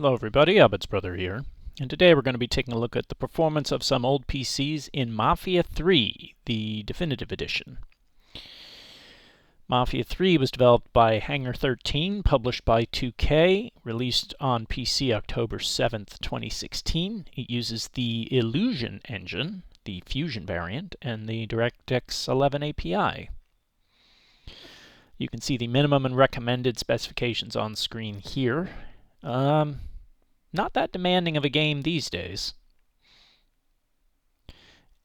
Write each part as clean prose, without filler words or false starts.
Hello everybody, Abbott's brother here, and today we're going to be taking a look at the performance of some old PCs in Mafia 3, the definitive edition. Mafia 3 was developed by Hangar 13, published by 2K, released on PC October 7th, 2016. It uses the Illusion engine, the Fusion variant, and the DirectX 11 API. You can see the minimum and recommended specifications on screen here. Not that demanding of a game these days.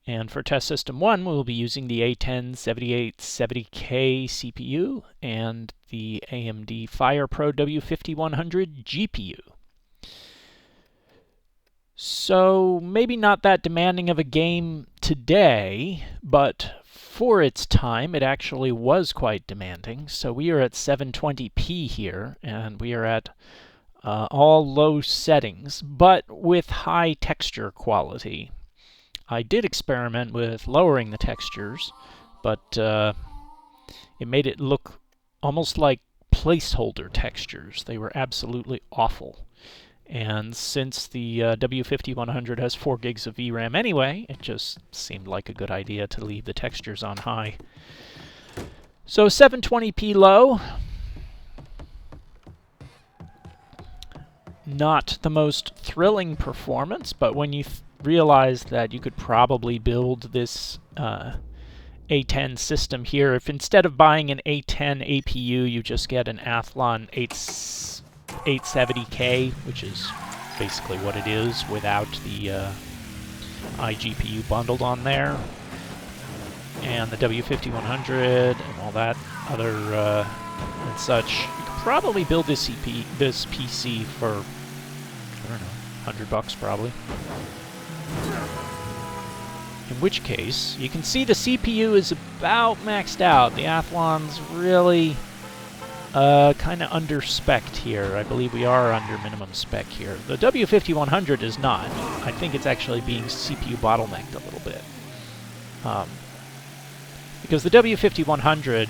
And for test system 1, we'll be using the A770K CPU and the AMD FirePro W5100 GPU. So maybe not that demanding of a game today, but for its time it actually was quite demanding. So we are at 720p here, and we are at all low settings, but with high texture quality. I did experiment with lowering the textures, but it made it look almost like placeholder textures. They were absolutely awful. And since the W5100 has 4 gigs of VRAM anyway, it just seemed like a good idea to leave the textures on high. So 720p low. Not the most thrilling performance, but when you realize that you could probably build this A10 system here, if instead of buying an A10 APU, you just get an Athlon 870K, which is basically what it is without the iGPU bundled on there, and the W5100 and all that other and such, you could probably build this PC for, I don't know, $100 probably. In which case, you can see the CPU is about maxed out. The Athlon's really kind of under-spec'd here. I believe we are under minimum spec here. The W5100 is not. I think it's actually being CPU bottlenecked a little bit. Because the W5100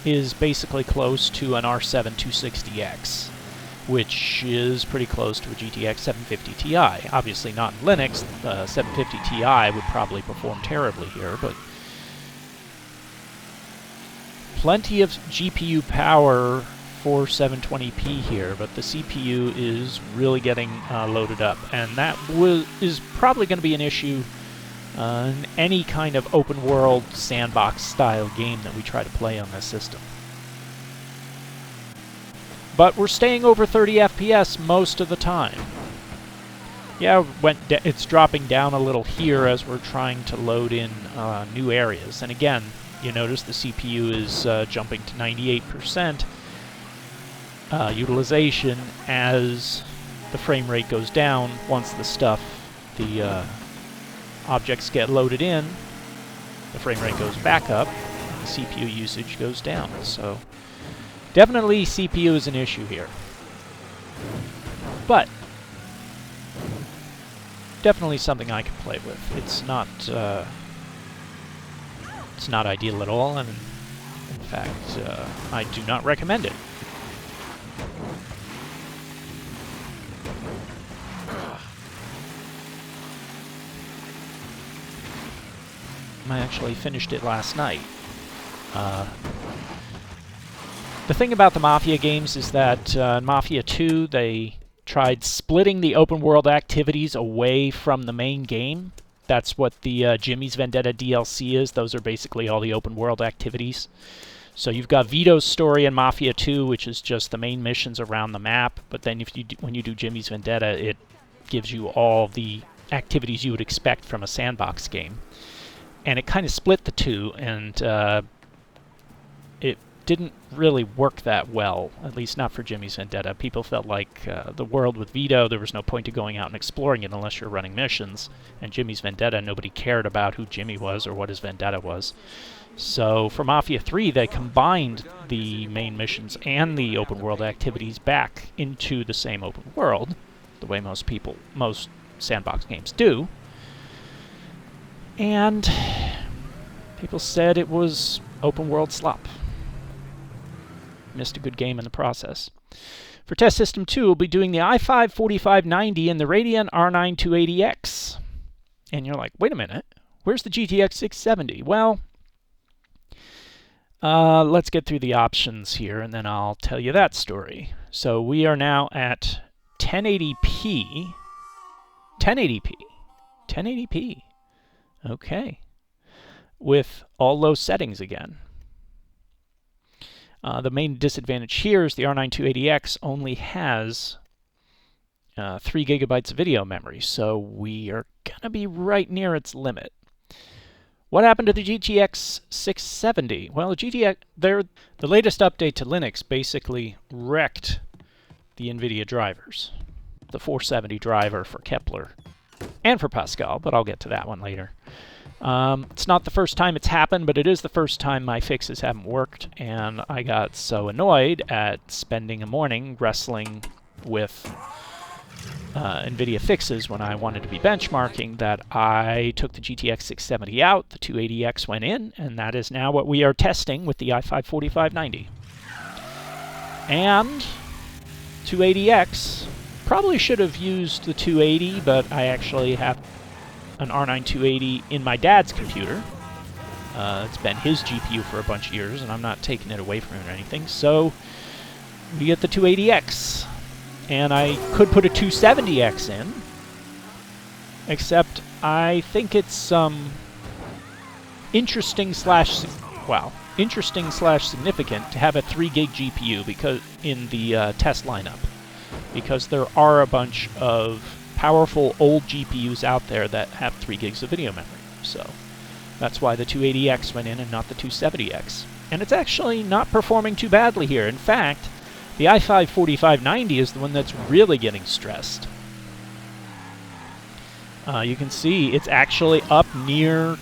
is basically close to an R7 260X, which is pretty close to a GTX 750 Ti. Obviously not in Linux. 750 Ti would probably perform terribly here, but plenty of GPU power for 720p here, but the CPU is really getting loaded up, and that is probably going to be an issue in any kind of open world sandbox style game that we try to play on this system. But we're staying over 30 FPS most of the time. Yeah, it's dropping down a little here as we're trying to load in new areas. And again, you notice the CPU is jumping to 98% utilization as the frame rate goes down. Once the objects get loaded in, the frame rate goes back up, and the CPU usage goes down. So definitely CPU is an issue here. But definitely something I can play with. It's not ideal at all, and in fact, I do not recommend it. I actually finished it last night. The thing about the Mafia games is that in Mafia 2, they tried splitting the open world activities away from the main game. That's what the Jimmy's Vendetta DLC is. Those are basically all the open world activities. So you've got Vito's story in Mafia 2, which is just the main missions around the map, but then when you do Jimmy's Vendetta, it gives you all the activities you would expect from a sandbox game. And it kind of split the two, and it didn't really work that well, at least not for Jimmy's Vendetta. People felt like the world with Vito, there was no point to going out and exploring it unless you're running missions. And Jimmy's Vendetta, nobody cared about who Jimmy was or what his vendetta was. So for Mafia 3, they combined the main missions and the open world activities back into the same open world, the way most sandbox games do. And people said it was open world slop. Missed a good game in the process. For test system 2, we'll be doing the i5-4590 and the Radeon R9 280X. And you're like, wait a minute, where's the GTX 670? Well, let's get through the options here, and then I'll tell you that story. So we are now at 1080p. 1080p. Okay. With all low settings again. The main disadvantage here is the R9 280X only has 3 gigabytes of video memory, so we are going to be right near its limit. What happened to the GTX 670? Well, the latest update to Linux basically wrecked the NVIDIA drivers. The 470 driver for Kepler and for Pascal, but I'll get to that one later. It's not the first time it's happened, but it is the first time my fixes haven't worked, and I got so annoyed at spending a morning wrestling with NVIDIA fixes when I wanted to be benchmarking that I took the GTX 670 out, the 280X went in, and that is now what we are testing with the i5-4590. And 280X, probably should have used the 280, but I actually have an R9 280 in my dad's computer. It's been his GPU for a bunch of years, and I'm not taking it away from him or anything, so we get the 280X. And I could put a 270X in, except I think it's interesting slash significant to have a 3 gig GPU because in the test lineup, because there are a bunch of powerful old GPUs out there that have 3 gigs of video memory. So that's why the 280X went in and not the 270X. And it's actually not performing too badly here. In fact, the i5-4590 is the one that's really getting stressed. You can see it's actually up near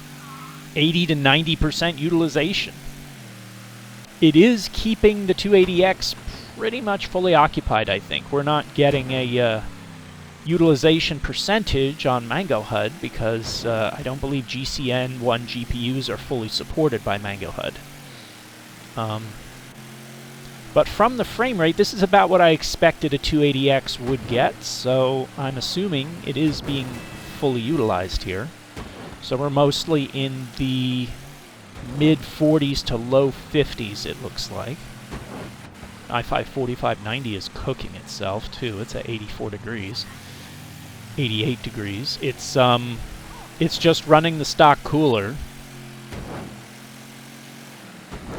80 to 90% utilization. It is keeping the 280X pretty much fully occupied, I think. We're not getting a utilization percentage on Mango HUD because I don't believe GCN1 GPUs are fully supported by Mango HUD. But from the frame rate, this is about what I expected a 280X would get, so I'm assuming it is being fully utilized here. So we're mostly in the mid-40s to low 50s, it looks like. i5-4590 is cooking itself, too. It's at 84 degrees. 88 degrees. It's just running the stock cooler.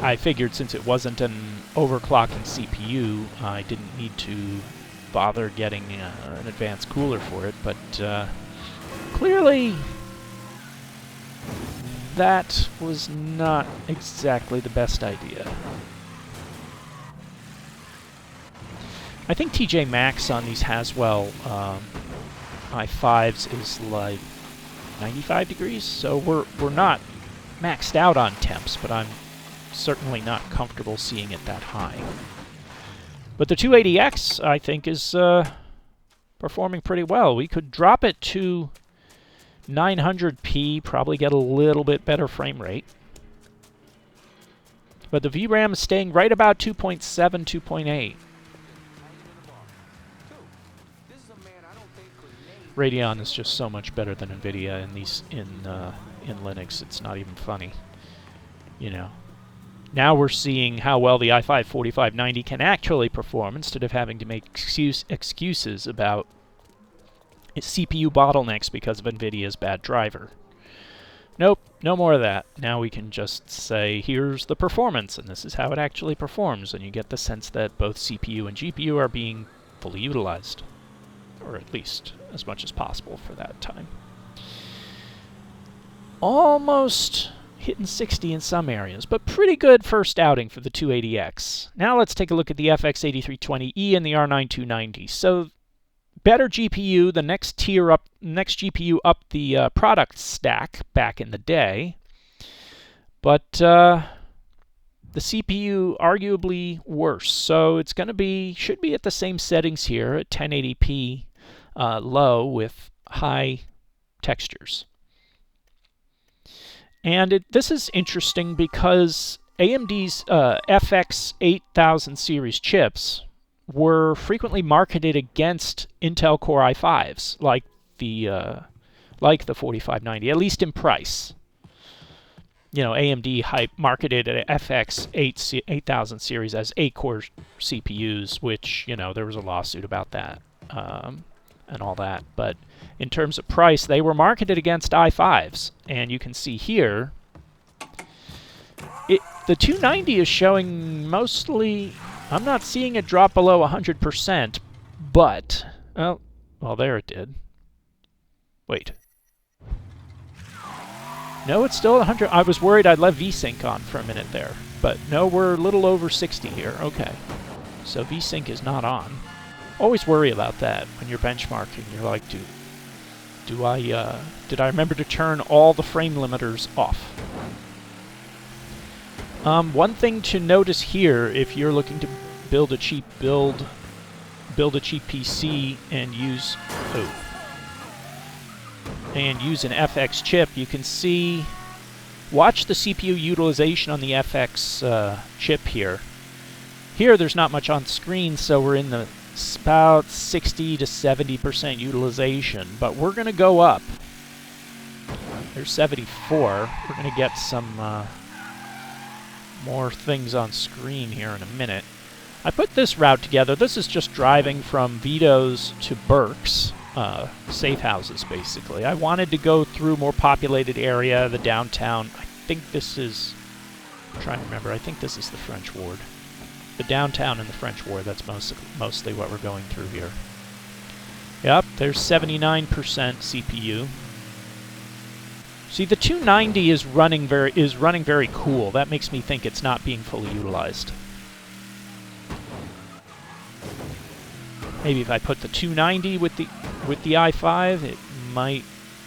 I figured since it wasn't an overclocking CPU, I didn't need to bother getting an advanced cooler for it, but clearly that was not exactly the best idea. I think TJ Maxx on these Haswell i5s is like 95 degrees, so we're not maxed out on temps, but I'm certainly not comfortable seeing it that high. But the 280X, I think, is performing pretty well. We could drop it to 900p, probably get a little bit better frame rate. But the VRAM is staying right about 2.7, 2.8. Radeon is just so much better than NVIDIA in Linux. It's not even funny, you know. Now we're seeing how well the i5-4590 can actually perform instead of having to make excuses about CPU bottlenecks because of NVIDIA's bad driver. Nope, no more of that. Now we can just say, here's the performance, and this is how it actually performs, and you get the sense that both CPU and GPU are being fully utilized, or at least as much as possible for that time. Almost hitting 60 in some areas, but pretty good first outing for the 280X. Now let's take a look at the FX-8320e and the R9 290. So better GPU, the next tier up, next GPU up the product stack back in the day, but the CPU arguably worse. So it's going to be, should be at the same settings here at 1080p low with high textures. And this is interesting because AMD's FX-8000 series chips were frequently marketed against Intel Core i5s, like the 4590, at least in price. You know, AMD marketed an FX-8000 series as 8-core CPUs, which, you know, there was a lawsuit about that and all that. But in terms of price, they were marketed against i5s. And you can see here, the 290 is showing mostly, I'm not seeing it drop below 100%, but, well, there it did. Wait. No, it's still 100. I was worried I'd left VSync on for a minute there. But no, we're a little over 60 here. Okay. So VSync is not on. Always worry about that when you're benchmarking. You're like, did I remember to turn all the frame limiters off? One thing to notice here, if you're looking to build a cheap PC and use an FX chip, you can see, watch the CPU utilization on the FX chip here. Here there's not much on screen, so we're in the about 60 to 70% utilization, but we're going to go up. There's 74. We're going to get some more things on screen here in a minute. I put this route together. This is just driving from Vito's to Burke's. Safe houses, basically. I wanted to go through more populated area, the downtown. I think this is, I'm trying to remember, I think this is the French Ward. The downtown and the French Ward, that's mostly what we're going through here. Yep, there's 79% CPU. See, the 290 is running very cool. That makes me think it's not being fully utilized. Maybe if I put the 290 with the i5, it might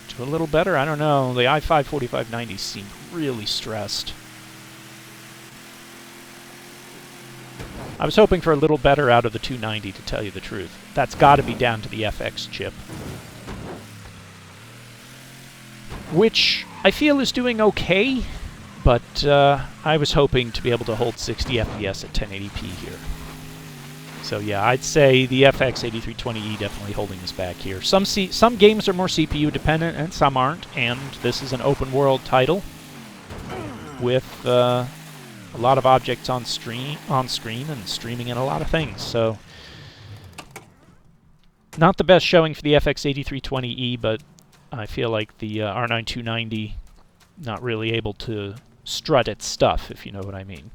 do a little better. I don't know. The i5 4590 seemed really stressed. I was hoping for a little better out of the 290, to tell you the truth. That's got to be down to the FX chip, which I feel is doing okay, but I was hoping to be able to hold 60 FPS at 1080p here. So yeah, I'd say the FX-8320e definitely holding us back here. Some games are more CPU dependent and some aren't, and this is an open world title with a lot of objects on screen and streaming and a lot of things. So not the best showing for the FX-8320e, but I feel like the R9 290 not really able to strut its stuff, if you know what I mean.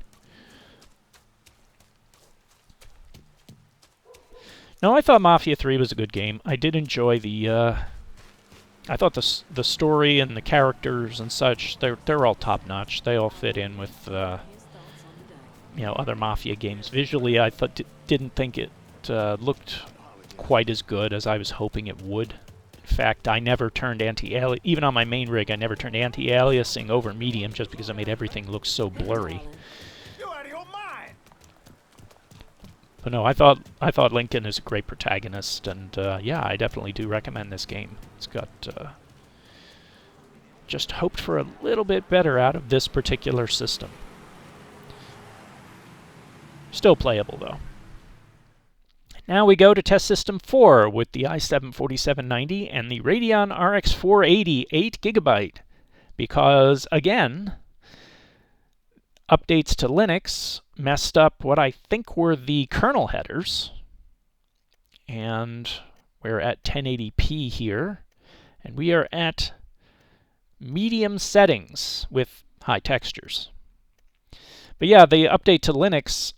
No, I thought Mafia 3 was a good game. I did enjoy the, I thought the story and the characters and such, they're all top-notch. They all fit in with, you know, other Mafia games. Visually, I didn't think it looked quite as good as I was hoping it would. In fact, I never turned anti-aliasing, even on my main rig, I never turned anti-aliasing over medium just because it made everything look so blurry. But no, I thought Lincoln is a great protagonist, and yeah, I definitely do recommend this game. It's got just hoped for a little bit better out of this particular system. Still playable though. Now we go to test system 4 with the i7 4790 and the Radeon RX 480 8GB, because again, updates to Linux messed up what I think were the kernel headers, and we're at 1080p here, and we are at medium settings with high textures. But yeah, the update to Linux,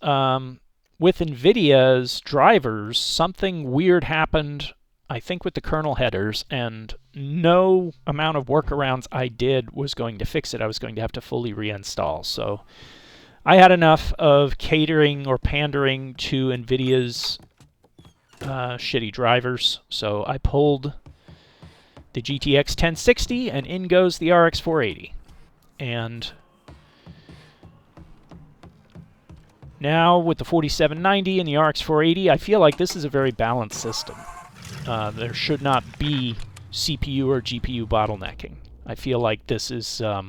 with NVIDIA's drivers, something weird happened, I think, with the kernel headers, and no amount of workarounds I did was going to fix it. I was going to have to fully reinstall. So I had enough of catering or pandering to NVIDIA's shitty drivers, so I pulled the GTX 1060, and in goes the RX 480. And now with the 4790 and the RX 480, I feel like this is a very balanced system. There should not be CPU or GPU bottlenecking. I feel like this is a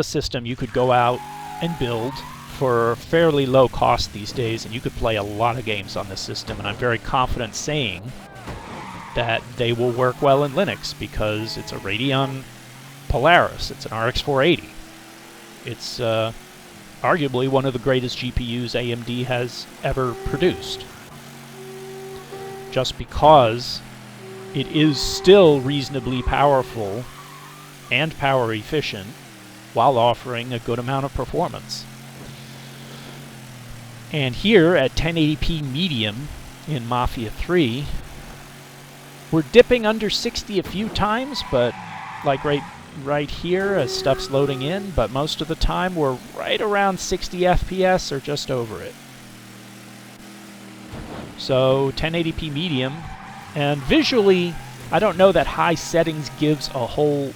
system you could go out and build for fairly low cost these days, and you could play a lot of games on this system, and I'm very confident saying that they will work well in Linux because it's a Radeon Polaris, it's an RX 480. It's arguably one of the greatest GPUs AMD has ever produced. Just because it is still reasonably powerful and power efficient while offering a good amount of performance. And here at 1080p medium in Mafia 3, we're dipping under 60 a few times, but like right here as stuff's loading in, but most of the time we're right around 60 FPS or just over it. So 1080p medium, and visually I don't know that high settings gives a whole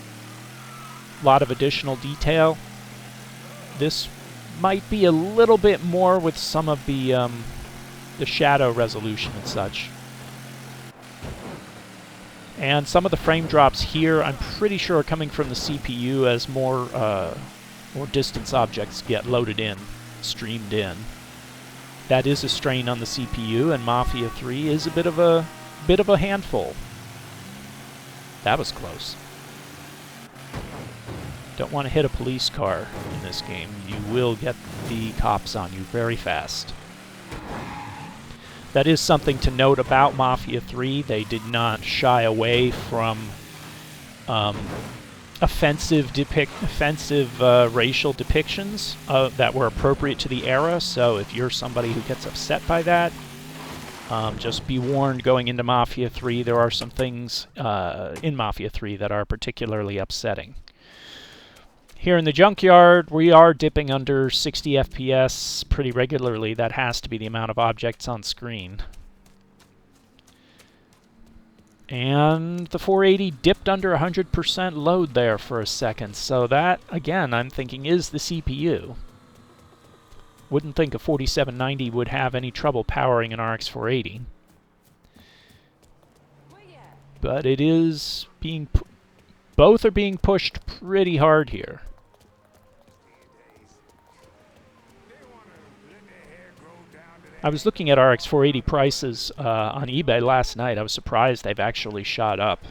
lot of additional detail. This might be a little bit more with some of the shadow resolution and such. And some of the frame drops here, I'm pretty sure are coming from the CPU as more distance objects get loaded in, streamed in. That is a strain on the CPU, and Mafia 3 is a bit of a handful. That was close. Don't want to hit a police car in this game. You will get the cops on you very fast. That is something to note about Mafia 3. They did not shy away from offensive racial depictions that were appropriate to the era. So if you're somebody who gets upset by that, just be warned going into Mafia 3. There are some things in Mafia 3 that are particularly upsetting. Here in the junkyard, we are dipping under 60 FPS pretty regularly. That has to be the amount of objects on screen. And the 480 dipped under 100% load there for a second. So that, again, I'm thinking is the CPU. Wouldn't think a 4790 would have any trouble powering an RX 480. But it is being... both are being pushed pretty hard here. I was looking at RX 480 prices on eBay last night. I was surprised they've actually shot up.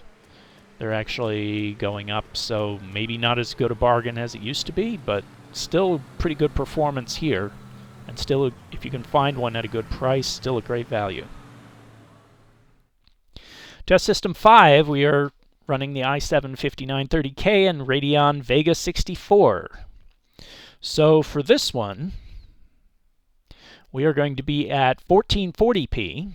They're actually going up, so maybe not as good a bargain as it used to be, but still pretty good performance here. And still, if you can find one at a good price, still a great value. Test System 5, we are running the i7-5930K and Radeon Vega 64. So for this one, we are going to be at 1440p.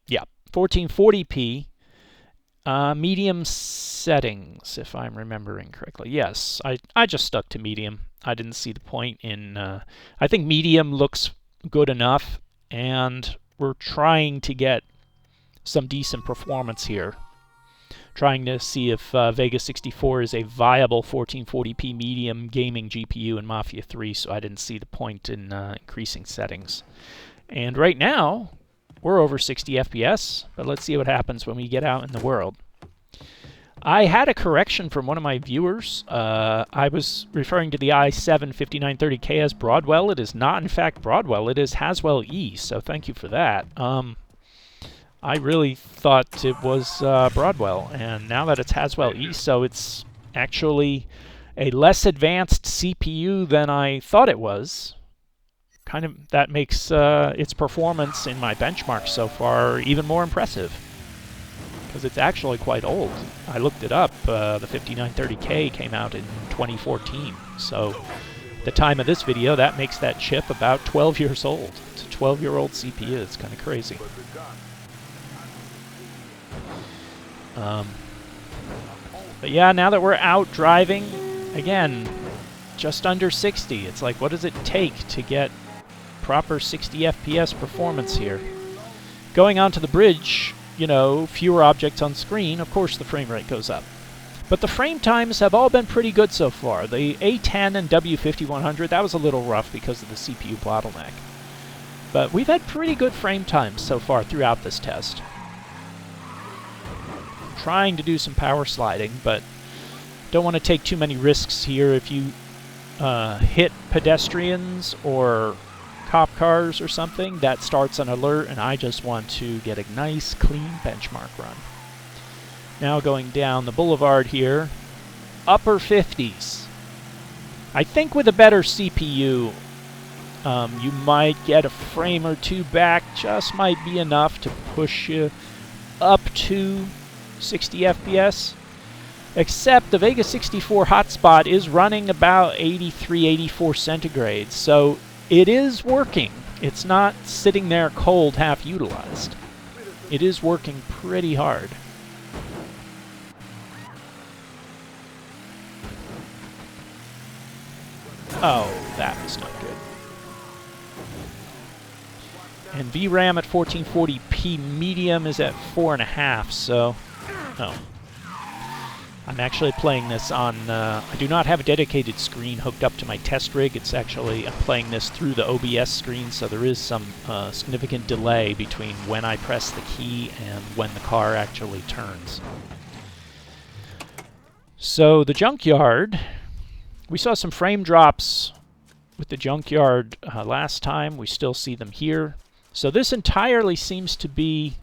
Yeah, 1440p. Medium settings, if I'm remembering correctly. Yes, I just stuck to medium. I didn't see the point in... I think medium looks good enough, and we're trying to get some decent performance here. Trying to see if Vega 64 is a viable 1440p medium gaming GPU in Mafia 3, so I didn't see the point in increasing settings. And right now, we're over 60 FPS, but let's see what happens when we get out in the world. I had a correction from one of my viewers. I was referring to the i7-5930K as Broadwell. It is not, in fact, Broadwell. It is Haswell E, so thank you for that. I really thought it was Broadwell, and now that it's Haswell E, so it's actually a less advanced CPU than I thought it was. Kind of, that makes its performance in my benchmark so far even more impressive, because it's actually quite old. I looked it up. The 5930K came out in 2014, so at the time of this video, that makes that chip about 12 years old. It's a 12-year-old CPU. It's kind of crazy. But yeah, now that we're out driving, again, just under 60. It's like, what does it take to get proper 60 FPS performance here? Going onto the bridge, you know, fewer objects on screen, of course the frame rate goes up. But the frame times have all been pretty good so far. The A10 and W5100, that was a little rough because of the CPU bottleneck. But we've had pretty good frame times so far throughout this test. Trying to do some power sliding, but don't want to take too many risks here. If you hit pedestrians or cop cars or something, that starts an alert, and I just want to get a nice clean benchmark run. Now going down the boulevard here, upper 50s. I think with a better CPU, you might get a frame or two back, just might be enough to push you up to 60 FPS. Except the Vega 64 hotspot is running about 83, 84 centigrade, so it is working. It's not sitting there cold, half utilized. It is working pretty hard. Oh, that was not good. And VRAM at 1440p medium is at 4.5, so... Oh. I'm actually playing this on... I do not have a dedicated screen hooked up to my test rig. It's actually... I'm playing this through the OBS screen, so there is some significant delay between when I press the key and when the car actually turns. So, the junkyard... We saw some frame drops with the junkyard last time. We still see them here. So this entirely seems to be...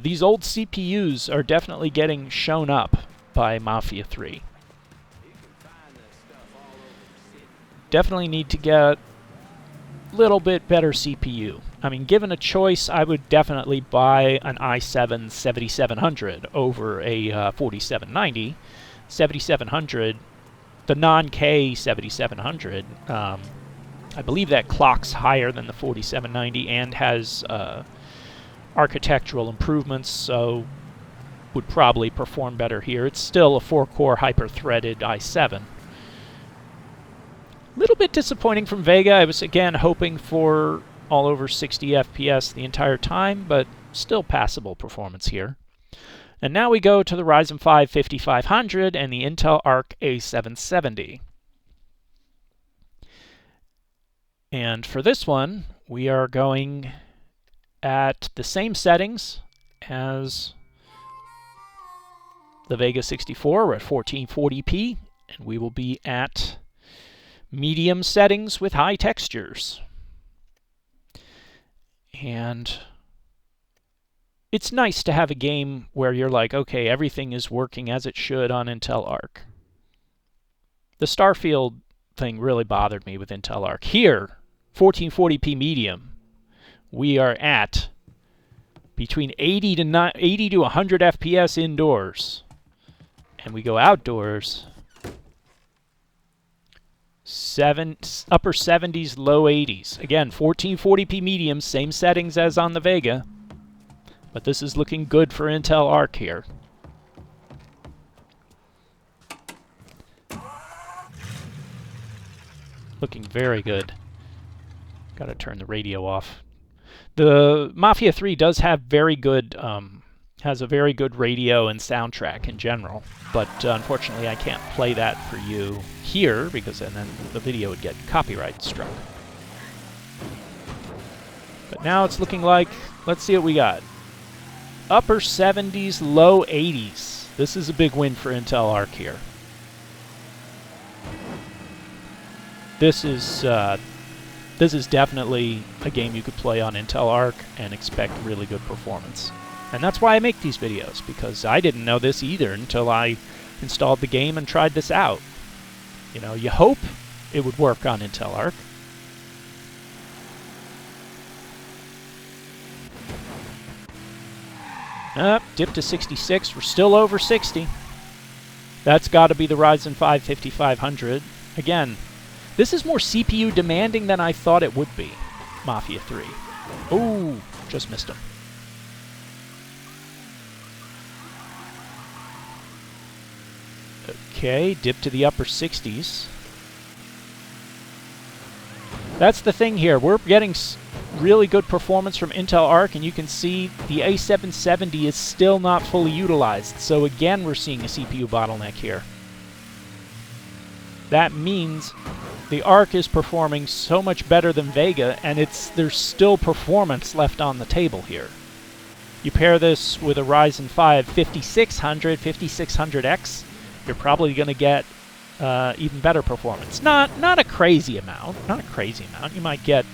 these old CPUs are definitely getting shown up by Mafia 3. Definitely need to get a little bit better CPU. I mean, given a choice, I would definitely buy an i7 7700 over a 4790. 7700... The non-K 7700, I believe that clocks higher than the 4790 and has architectural improvements, so would probably perform better here. It's still a 4-core hyper-threaded i7. A little bit disappointing from Vega. I was, again, hoping for all over 60 FPS the entire time, but still passable performance here. And now we go to the Ryzen 5 5500 and the Intel Arc A770. And for this one, we are going at the same settings as the Vega 64. We're at 1440p, and we will be at medium settings with high textures. And it's nice to have a game where you're like, okay, everything is working as it should on Intel Arc. The Starfield thing really bothered me with Intel Arc. Here, 1440p medium, we are at between 80 to 100 FPS indoors. And we go outdoors, upper 70s, low 80s. Again, 1440p medium, same settings as on the Vega. But this is looking good for Intel Arc here. Looking very good. Gotta turn the radio off. The Mafia 3 does have very good, has a very good radio and soundtrack in general. But unfortunately I can't play that for you here, because then the video would get copyright struck. But now it's looking like, let's see what we got. Upper 70s, low 80s. This is a big win for Intel Arc here. This is definitely a game you could play on Intel Arc and expect really good performance. And that's why I make these videos, because I didn't know this either until I installed the game and tried this out. You know, you hope it would work on Intel Arc. Dip to 66. We're still over 60. That's got to be the Ryzen 5 5500. Again, this is more CPU demanding than I thought it would be. Mafia 3. Ooh, just missed him. Okay, dip to the upper 60s. That's the thing here. We're getting really good performance from Intel Arc, and you can see the A770 is still not fully utilized. So again, we're seeing a CPU bottleneck here. That means the Arc is performing so much better than Vega, and there's still performance left on the table here. You pair this with a Ryzen 5 5600, 5600X, you're probably going to get even better performance. Not a crazy amount. Not a crazy amount. You might get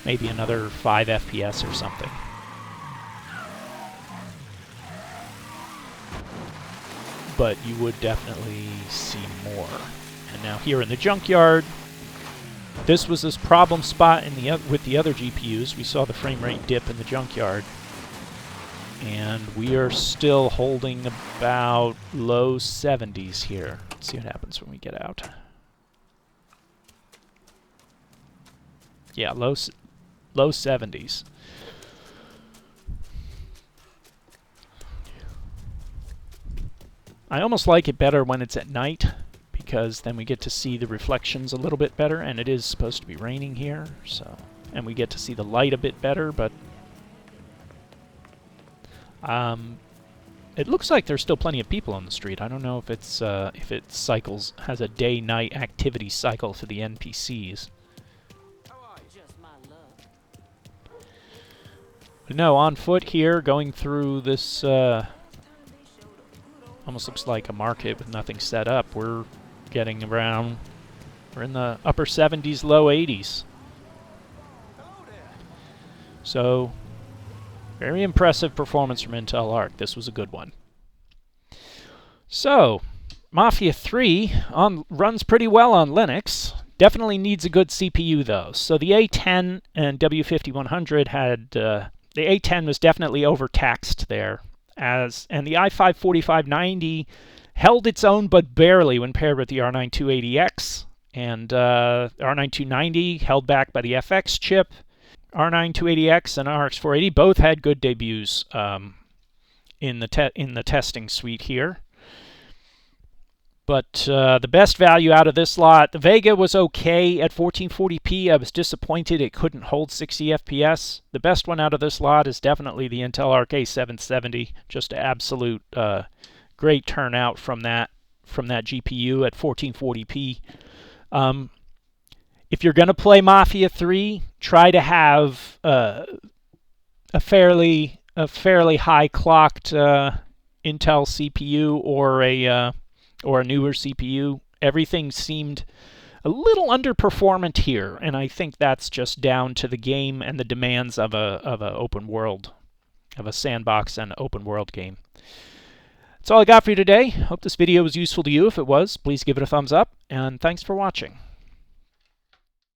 maybe another 5 FPS or something. But you would definitely see more. And now here in the junkyard, this was this problem spot in the with the other GPUs. We saw the frame rate dip in the junkyard. And we are still holding about low 70s here. Let's see what happens when we get out. Yeah, low 70s. I almost like it better when it's at night, because then we get to see the reflections a little bit better, and it is supposed to be raining here, so, and we get to see the light a bit better, but it looks like there's still plenty of people on the street. I don't know if it's if it has a day-night activity cycle for the NPCs. But no, on foot here, going through this almost looks like a market with nothing set up. We're getting around, we're in the upper 70s, low 80s. So, very impressive performance from Intel Arc. This was a good one. So, Mafia 3 runs pretty well on Linux. Definitely needs a good CPU though. So the A10 and W5100 had, the A10 was definitely overtaxed there. And the i5-4590 held its own but barely when paired with the R9-280X. And R9-290 held back by the FX chip. R9-280X and RX-480 both had good debuts in the testing suite here. But the best value out of this lot, the Vega was okay at 1440p. I was disappointed it couldn't hold 60 FPS. The best one out of this lot is definitely the Intel Arc A770. Just absolute great turnout from that GPU at 1440p. If you're going to play Mafia 3, try to have a fairly high clocked Intel CPU or a newer CPU. Everything seemed a little underperformant here, and I think that's just down to the game and the demands of a open world, of a sandbox and open world game. That's all I got for you today. Hope this video was useful to you. If it was, please give it a thumbs up, and thanks for watching.